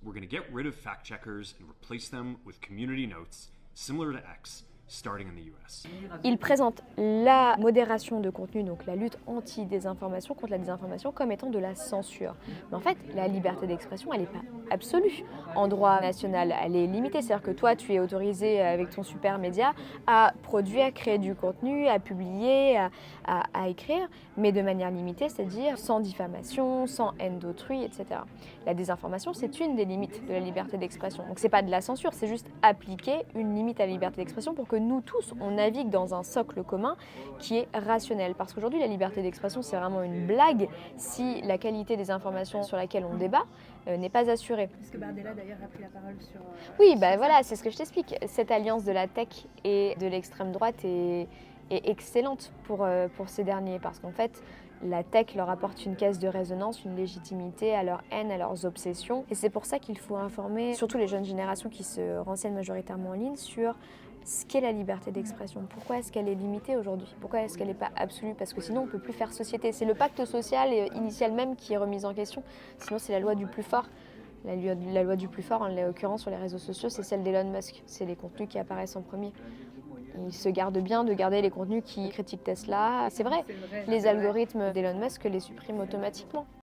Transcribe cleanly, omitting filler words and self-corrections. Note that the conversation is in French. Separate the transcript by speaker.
Speaker 1: we're going to get rid of fact checkers and replace them with community notes similar to X, starting in the US.
Speaker 2: Il présente la modération de contenu, donc la lutte anti-désinformation contre la désinformation, comme étant de la censure. Mais en fait, la liberté d'expression, elle n'est pas absolue. En droit national, elle est limitée. C'est-à-dire que toi, tu es autorisé avec ton super média à produire, à créer du contenu, à publier, à écrire, mais de manière limitée, c'est-à-dire sans diffamation, sans haine d'autrui, etc. La désinformation, c'est une des limites de la liberté d'expression. Donc c'est pas de la censure, c'est juste appliquer une limite à la liberté d'expression pour que nous tous, on navigue dans un socle commun qui est rationnel. Parce qu'aujourd'hui, la liberté d'expression, c'est vraiment une blague si la qualité des informations sur laquelle on débat n'est pas assurée.
Speaker 3: Parce que Bardella d'ailleurs a pris la parole sur...
Speaker 2: Oui,
Speaker 3: sur ça.
Speaker 2: voilà, c'est ce que je t'explique. Cette alliance de la tech et de l'extrême droite est excellente pour ces derniers, parce qu'en fait, la tech leur apporte une caisse de résonance, une légitimité à leur haine, à leurs obsessions. Et c'est pour ça qu'il faut informer, surtout les jeunes générations qui se renseignent majoritairement en ligne, sur ce qu'est la liberté d'expression. Pourquoi est-ce qu'elle est limitée aujourd'hui? Pourquoi est-ce qu'elle n'est pas absolue? Parce que sinon, on ne peut plus faire société. C'est le pacte social initial même qui est remis en question. Sinon, c'est la loi du plus fort. La loi du plus fort, en l'occurrence sur les réseaux sociaux, c'est celle d'Elon Musk. C'est les contenus qui apparaissent en premier. Il se garde bien de garder les contenus qui critiquent Tesla. C'est vrai, les algorithmes d'Elon Musk les suppriment automatiquement.